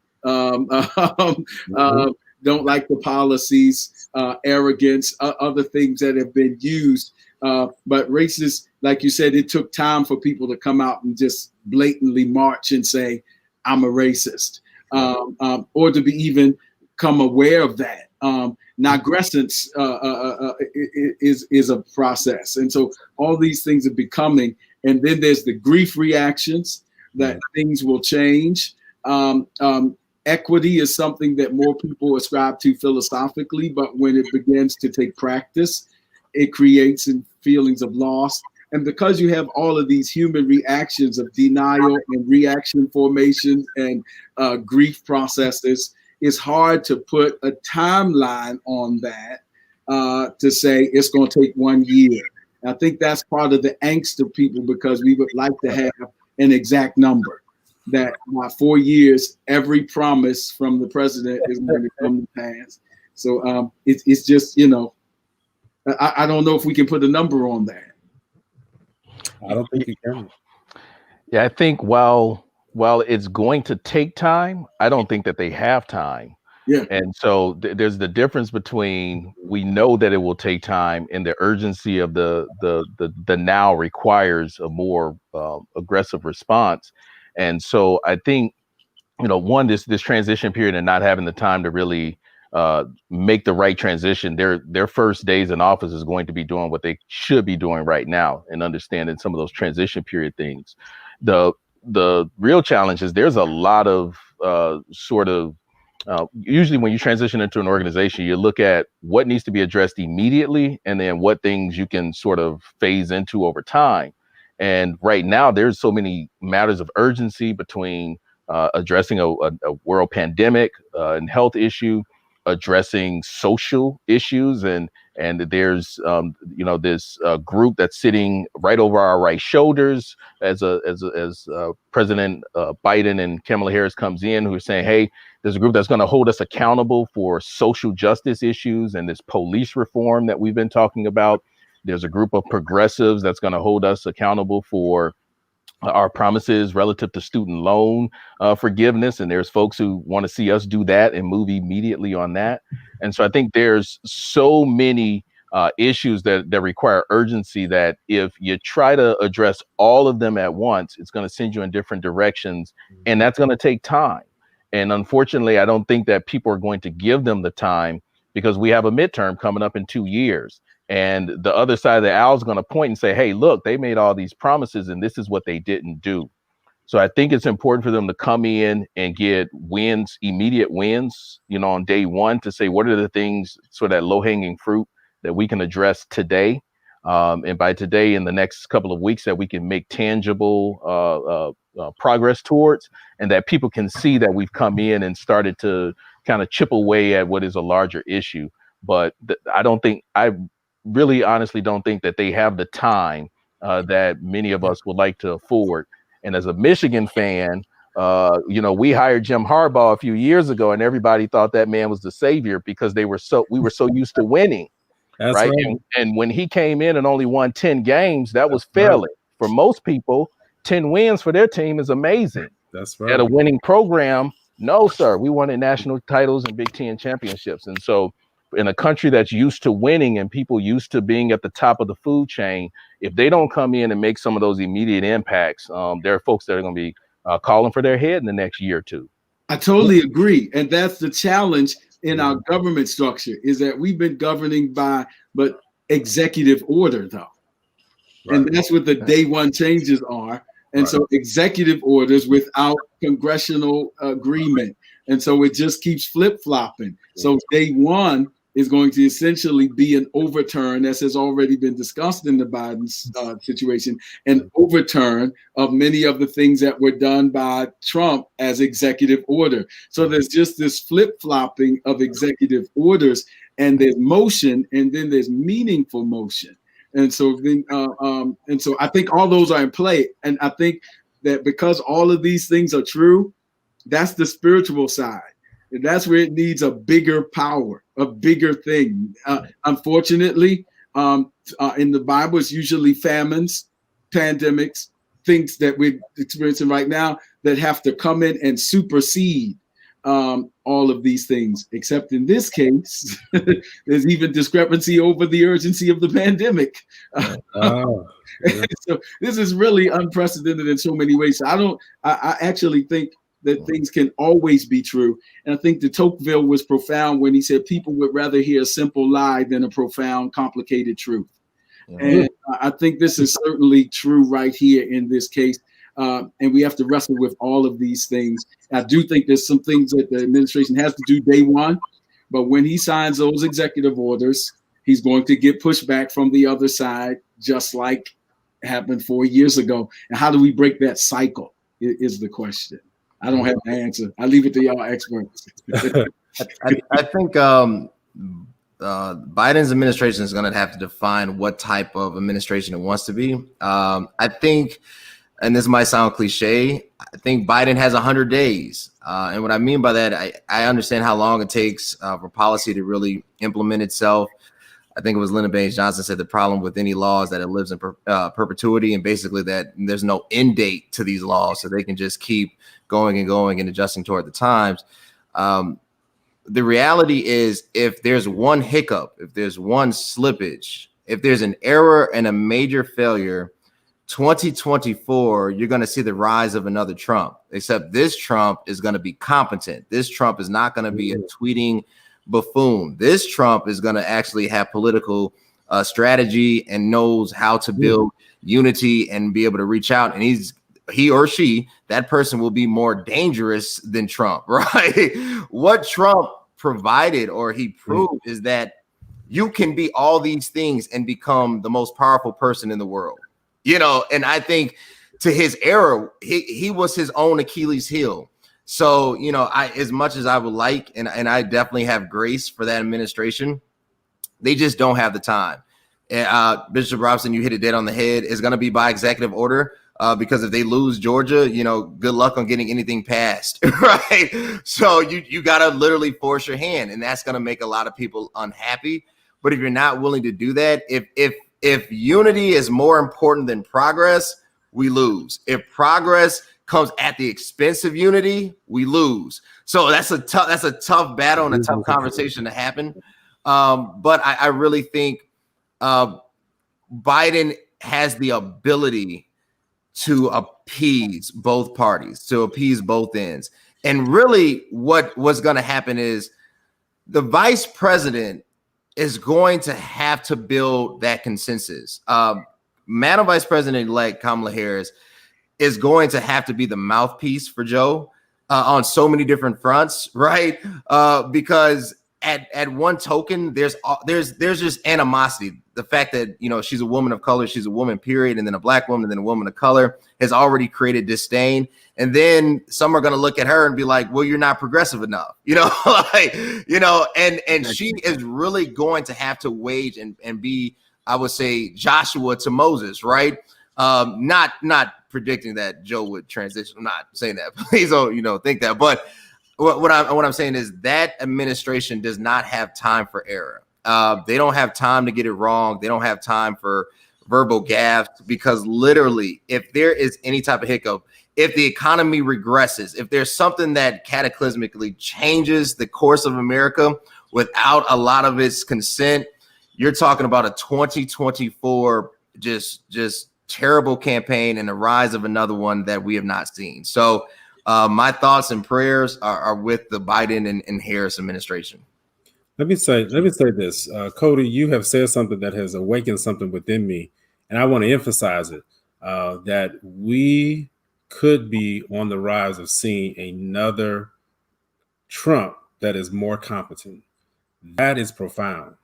don't like the policies, arrogance, other things that have been used. But racist, like you said, it took time for people to come out and just blatantly march and say, I'm a racist, or to be even come aware of that. Nagrescence is a process. And so all these things are becoming, and then there's the grief reactions that things will change. Equity is something that more people ascribe to philosophically, but when it begins to take practice, it creates feelings of loss. And because you have all of these human reactions of denial and reaction formation and grief processes, it's hard to put a timeline on that to say it's going to take 1 year. I think that's part of the angst of people, because we would like to have an exact number, that by 4 years, every promise from the president is going to come to pass. So it's just, I don't know if we can put a number on that. I don't think you can. Yeah, I think while it's going to take time, I don't think that they have time. Yeah. And so there's the difference between, we know that it will take time, and the urgency of the now requires a more aggressive response. And so I think, one, this transition period and not having the time to really make the right transition, their first days in office is going to be doing what they should be doing right now and understanding some of those transition period things. The real challenge is there's a lot of usually when you transition into an organization, you look at what needs to be addressed immediately and then what things you can sort of phase into over time. And right now, there's so many matters of urgency between addressing a world pandemic and health issue, addressing social issues, and there's this group that's sitting right over our right shoulders as President Biden and Kamala Harris comes in, who are saying, hey, there's a group that's going to hold us accountable for social justice issues and this police reform that we've been talking about. There's a group of progressives that's going to hold us accountable for our promises relative to student loan forgiveness. And there's folks who want to see us do that and move immediately on that. And so I think there's so many issues that require urgency, that if you try to address all of them at once, it's going to send you in different directions, and that's going to take time. And unfortunately, I don't think that people are going to give them the time, because we have a midterm coming up in 2 years. And the other side of the aisle is going to point and say, hey, look, they made all these promises and this is what they didn't do. So I think it's important for them to come in and get wins, immediate wins, on day one, to say, what are the things, sort of that low hanging fruit that we can address today? And by today, in the next couple of weeks, that we can make tangible progress towards, and that people can see that we've come in and started to kind of chip away at what is a larger issue. But I really honestly don't think that they have the time that many of us would like to afford. And as a Michigan fan, we hired Jim Harbaugh a few years ago, and everybody thought that man was the savior because we were so used to winning. That's right. right. And when he came in and only won 10 games, that was failing. For most people, 10 wins for their team is amazing. That's right. At a winning program, no, sir. We wanted national titles and Big Ten championships. And so in a country that's used to winning and people used to being at the top of the food chain, if they don't come in and make some of those immediate impacts, there are folks that are going to be calling for their head in the next year or two. I totally agree. And that's the challenge in our government structure, is that we've been governing by executive order, though. Right. And that's what the day one changes are. And so executive orders without congressional agreement. And so it just keeps flip-flopping. So day one is going to essentially be an overturn, as has already been discussed in the Biden situation, an overturn of many of the things that were done by Trump as executive order. So there's just this flip-flopping of executive orders, and there's motion, and then there's meaningful motion. And so then, so I think all those are in play. And I think that because all of these things are true, that's the spiritual side. And that's where it needs a bigger power, a bigger thing. Unfortunately, in the Bible, it's usually famines, pandemics, things that we're experiencing right now that have to come in and supersede all of these things. Except in this case, there's even discrepancy over the urgency of the pandemic. So this is really unprecedented in so many ways. So I actually think that things can always be true. And I think de Tocqueville was profound when he said people would rather hear a simple lie than a profound, complicated truth. And I think this is certainly true right here in this case. And we have to wrestle with all of these things. I do think there's some things that the administration has to do day one, but when he signs those executive orders, he's going to get pushback from the other side, just like happened 4 years ago. And how do we break that cycle is the question. I don't have an answer. I leave it to y'all experts. I think Biden's administration is going to have to define what type of administration it wants to be. I think, and this might sound cliche, I think Biden has 100 days. And what I mean by that, I understand how long it takes for policy to really implement itself. I think it was Lyndon Baines Johnson said the problem with any law is that it lives in perpetuity, and basically that there's no end date to these laws, so they can just keep going and adjusting toward the times. The reality is, if there's one hiccup, if there's one slippage, if there's an error and a major failure, 2024, you're going to see the rise of another Trump, except this Trump is going to be competent. This Trump is not going to be a tweeting buffoon. This Trump is going to actually have political strategy and knows how to build unity and be able to reach out. And he or she, that person will be more dangerous than Trump, right? What Trump provided or he proved is that you can be all these things and become the most powerful person in the world. And I think to his era, he was his own Achilles heel. So, as much as I would like, and I definitely have grace for that administration, they just don't have the time. Bishop Robson, you hit it dead on the head. It's going to be by executive order because if they lose Georgia, good luck on getting anything passed, right? So you got to literally force your hand, and that's going to make a lot of people unhappy. But if you're not willing to do that, if unity is more important than progress, we lose. If progress comes at the expense of unity, we lose. So that's a tough battle and a tough conversation to happen. But I really think Biden has the ability to appease both parties, to appease both ends. And really what's going to happen is the vice president is going to have to build that consensus. Madam Vice President-elect Kamala Harris is going to have to be the mouthpiece for Joe on so many different fronts, right? Because at one token, there's just animosity. The fact that, you know, she's a woman of color, she's a woman, period, and then a black woman, and then a woman of color has already created disdain. And then some are going to look at her and be like, well, you're not progressive enough, you know, like, you know, and she is really going to have to wage and be, I would say, Joshua to Moses, right? Not predicting that Joe would transition. I'm not saying that. Please don't, you know, think that. But what I'm saying is that administration does not have time for error. They don't have time to get it wrong. They don't have time for verbal gaffes, because literally, if there is any type of hiccup, if the economy regresses, if there's something that cataclysmically changes the course of America without a lot of its consent, you're talking about a 2024 just terrible campaign and the rise of another one that we have not seen. So my thoughts and prayers are with the Biden and Harris administration. Let me say this, Cody. You have said something that has awakened something within me, and I want to emphasize it. That we could be on the rise of seeing another Trump that is more competent. That is profound.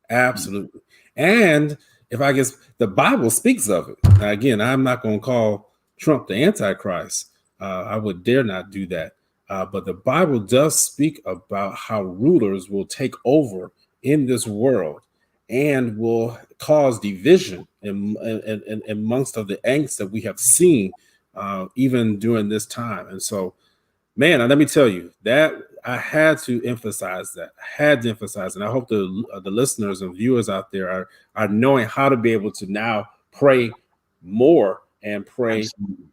Absolutely. And if I guess the Bible speaks of it. Now, again, I'm not going to call Trump the Antichrist. I would dare not do that. But the Bible does speak about how rulers will take over in this world and will cause division amongst of the angst that we have seen even during this time. And so, man, let me tell you that I had to emphasize that. And I hope the listeners and viewers out there are knowing how to be able to now pray more and pray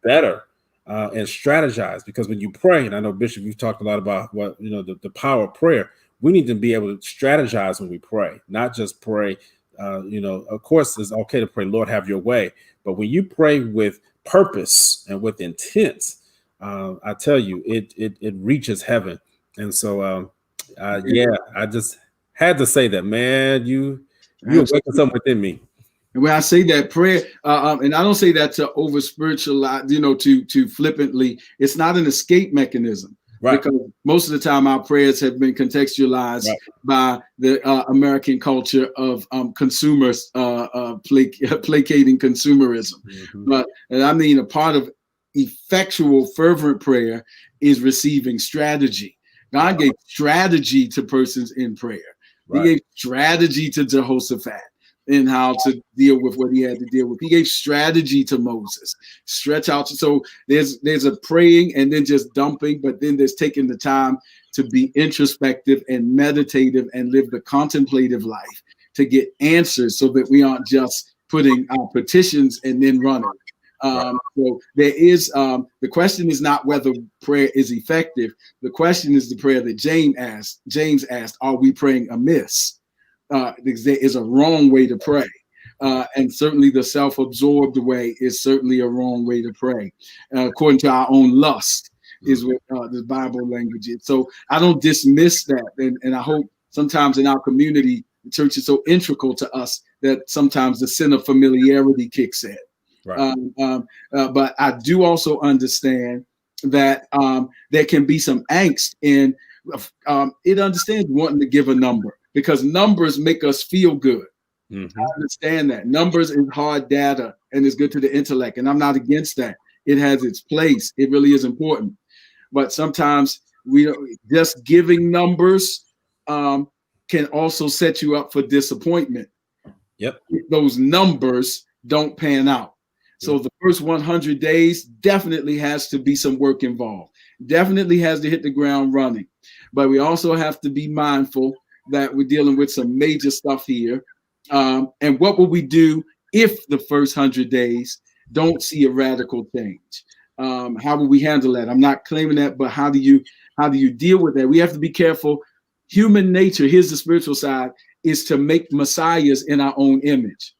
better and strategize. Because when you pray, and I know, Bishop, you've talked a lot about what, you know, the power of prayer. We need to be able to strategize when we pray, not just pray. You know, of course, it's okay to pray, Lord, have your way. But when you pray with purpose and with intent, I tell you, it reaches heaven. And so, yeah, I just had to say that, man. You awakened something within me. And when I say that prayer, and I don't say that to over spiritualize, you know, to flippantly, it's not an escape mechanism. Right. Because most of the time our prayers have been contextualized by the American culture of consumers placating consumerism. Mm-hmm. But and I mean, a part of effectual, fervent prayer is receiving strategy. God gave strategy to persons in prayer. He gave strategy to Jehoshaphat in how to deal with what he had to deal with. He gave strategy to Moses. Stretch out. So there's a praying and then just dumping, but then there's taking the time to be introspective and meditative and live the contemplative life to get answers, so that we aren't just putting our petitions and then running. So there is the question is not whether prayer is effective. The question is the prayer that James asked, are we praying amiss? There is a wrong way to pray. And certainly the self-absorbed way is certainly a wrong way to pray. According to our own lust is what the Bible language is. So I don't dismiss that. And I hope sometimes in our community, the church is so integral to us that sometimes the sin of familiarity kicks in. Right. But I do also understand that there can be some angst in it understands wanting to give a number, because numbers make us feel good. Mm-hmm. I understand that. Numbers is hard data and it's good to the intellect. And I'm not against that. It has its place. It really is important. But sometimes we don't, just giving numbers can also set you up for disappointment. Yep. Those numbers don't pan out. So the first 100 days definitely has to be some work involved. Definitely has to hit the ground running. But we also have to be mindful that we're dealing with some major stuff here. And what will we do if the first 100 days don't see a radical change? How will we handle that? I'm not claiming that, but how do you deal with that? We have to be careful human nature, here's the spiritual side, is to make messiahs in our own image.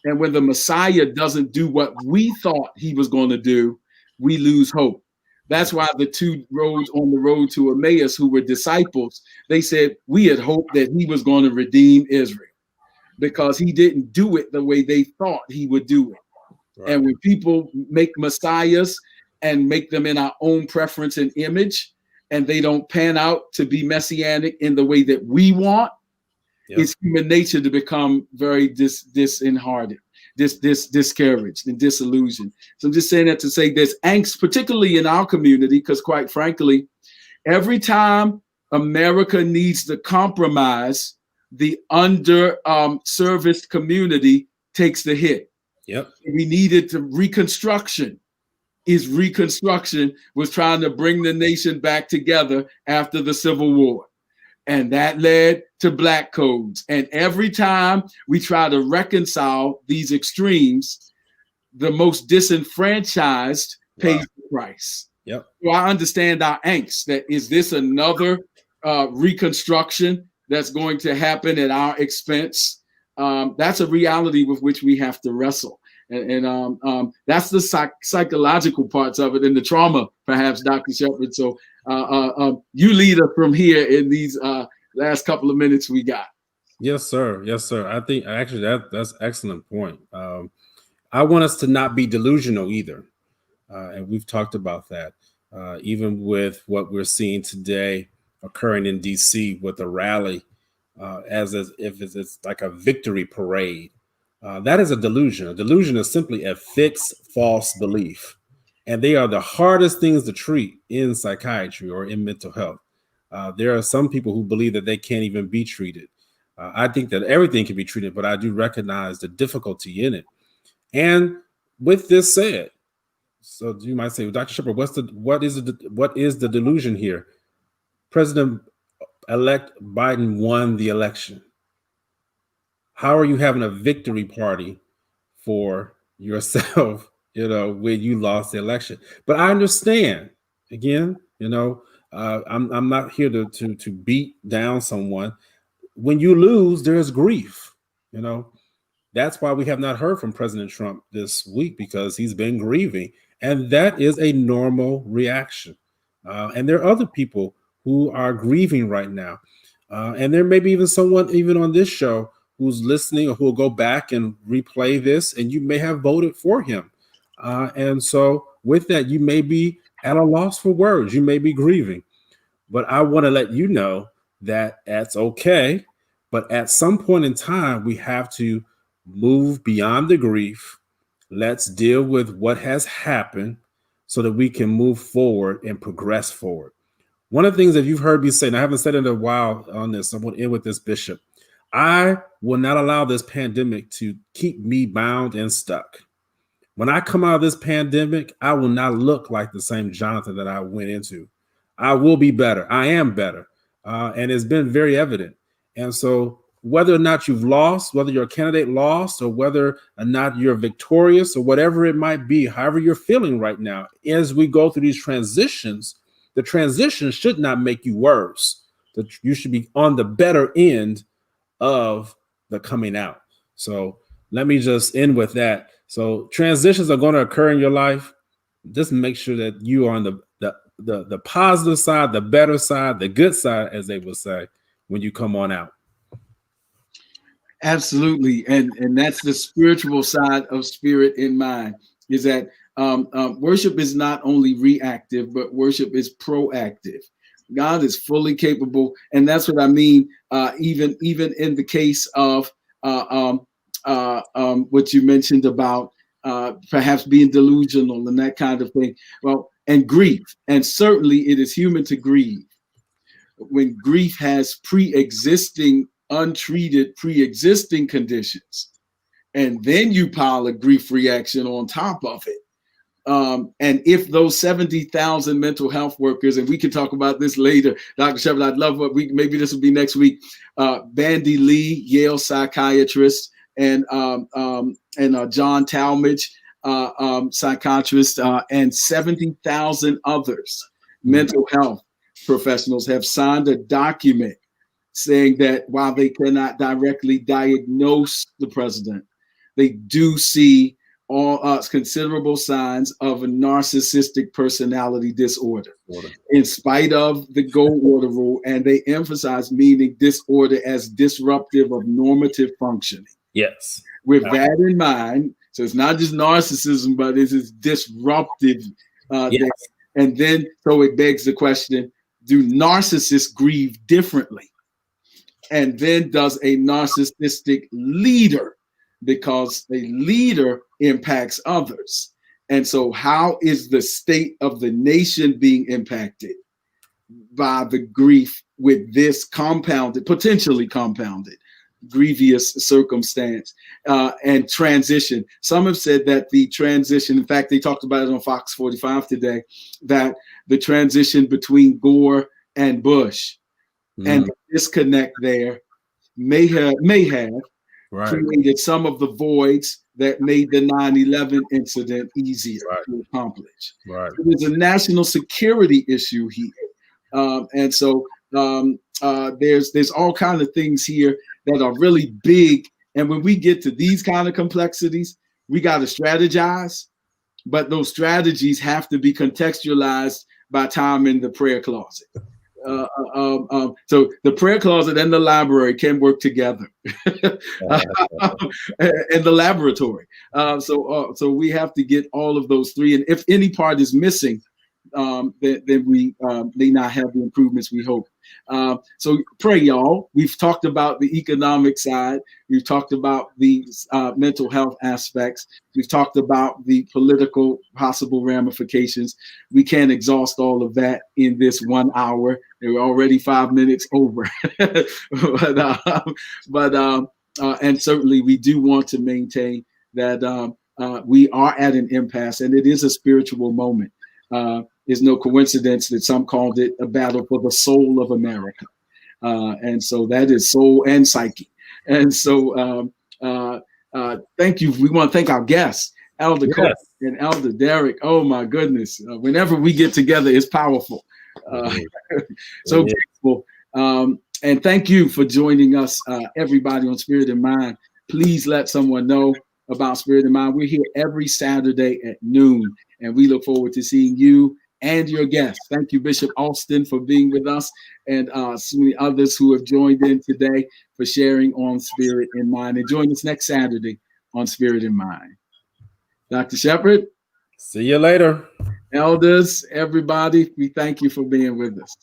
And when the Messiah doesn't do what we thought he was going to do, we lose hope. That's why the two roads on the road to Emmaus, who were disciples, they said, we had hoped that he was going to redeem Israel because he didn't do it the way they thought he would do it. Right. And when people make messiahs and make them in our own preference and image, and they don't pan out to be messianic in the way that we want, it's human nature to become very disheartened, discouraged and disillusioned. So I'm just saying that to say there's angst, particularly in our community, because quite frankly, every time America needs to compromise, the underserviced community takes the hit. Yep. We needed to Reconstruction was trying to bring the nation back together after the Civil War. And that led to black codes. And every time we try to reconcile these extremes, the most disenfranchised pays the price. Yep. So I understand our angst. That is this another reconstruction that's going to happen at our expense? That's a reality with which we have to wrestle. And that's the psychological parts of it and the trauma, perhaps, Dr. Shepherd. So you lead us from here in these last couple of minutes we got. Yes, sir. Yes, sir. I think actually that's excellent point. I want us to not be delusional either. And we've talked about that, even with what we're seeing today occurring in DC with the rally, as if it's like a victory parade. That is a delusion. A delusion is simply a fixed false belief. And they are the hardest things to treat in psychiatry or in mental health. There are some people who believe that they can't even be treated. I think that everything can be treated, but I do recognize the difficulty in it. And with this said, so you might say, well, Dr. Shepherd, what is the delusion here? President-elect Biden won the election. How are you having a victory party for yourself, when you lost the election? But I understand, again, I'm not here to beat down someone. When you lose, there's grief, That's why we have not heard from President Trump this week, because he's been grieving. And that is a normal reaction. And there are other people who are grieving right now. And there may be even someone, even on this show, who's listening or who will go back and replay this, and you may have voted for him. And so with that, you may be at a loss for words. You may be grieving. But I want to let you know that that's okay. But at some point in time, we have to move beyond the grief. Let's deal with what has happened so that we can move forward and progress forward. One of the things that you've heard me say, and I haven't said it in a while on this, I'm going to end with this, Bishop. I will not allow this pandemic to keep me bound and stuck. When I come out of this pandemic, I will not look like the same Jonathan that I went into. I will be better. I am better. And it's been very evident. And so whether or not you've lost, whether your candidate lost, or whether or not you're victorious, or whatever it might be, however you're feeling right now, as we go through these transitions, the transition should not make you worse. That you should be on the better end of the coming out. So let me just end with that. So transitions are going to occur in your life. Just make sure that you are on the positive side, the better side, the good side, as they will say, when you come on out. Absolutely. And that's the spiritual side of Spirit in Mind, is that worship is not only reactive, but worship is proactive. God is fully capable. And that's what I mean, even in the case of what you mentioned about perhaps being delusional and that kind of thing. Well, and grief. And certainly it is human to grieve. When grief has untreated pre-existing conditions, and then you pile a grief reaction on top of it. And if those 70,000 mental health workers, and we can talk about this later, Dr. Shepherd, I'd love maybe this will be next week, Bandy Lee, Yale psychiatrist, and John Talmadge, psychiatrist, and 70,000 others, mental health professionals have signed a document saying that while they cannot directly diagnose the president, they do see all considerable signs of a narcissistic personality disorder, in spite of the gold order rule, and they emphasize meaning disorder as disruptive of normative functioning. Yes. With that in mind, so it's not just narcissism, but it is disruptive. Yes. And then, so it begs the question, do narcissists grieve differently? And then does a narcissistic leader, because a leader impacts others. And so how is the state of the nation being impacted by the grief with this potentially compounded, grievous circumstance and transition? Some have said that the transition, in fact, they talked about it on Fox 45 today, that the transition between Gore and Bush and the disconnect there may have created some of the voids that made the 9/11 incident easier to accomplish. There's a national security issue here. And so there's all kinds of things here that are really big. And when we get to these kind of complexities, we got to strategize, but those strategies have to be contextualized by time in the prayer closet. So the prayer closet and the library can work together in the laboratory. So we have to get all of those three. And if any part is missing, then we may not have the improvements we hope. So pray, y'all. We've talked about the economic side. We've talked about the mental health aspects. We've talked about the political possible ramifications. We can't exhaust all of that in this 1 hour. We're already 5 minutes over. And certainly we do want to maintain that we are at an impasse, and it is a spiritual moment. It's no coincidence that some called it a battle for the soul of America. And so that is soul and psyche. And so thank you. We want to thank our guests, Elder Cole and Elder Derek. Oh my goodness. Whenever we get together, it's powerful. So grateful. And thank you for joining us, everybody on Spirit and Mind. Please let someone know about Spirit and Mind. We're here every Saturday at noon, and we look forward to seeing you and your guests. Thank you, Bishop Alston, for being with us, and so many others who have joined in today for sharing on Spirit and Mind. And join us next Saturday on Spirit and Mind. Dr. Shepherd. See you later. Elders, everybody, we thank you for being with us.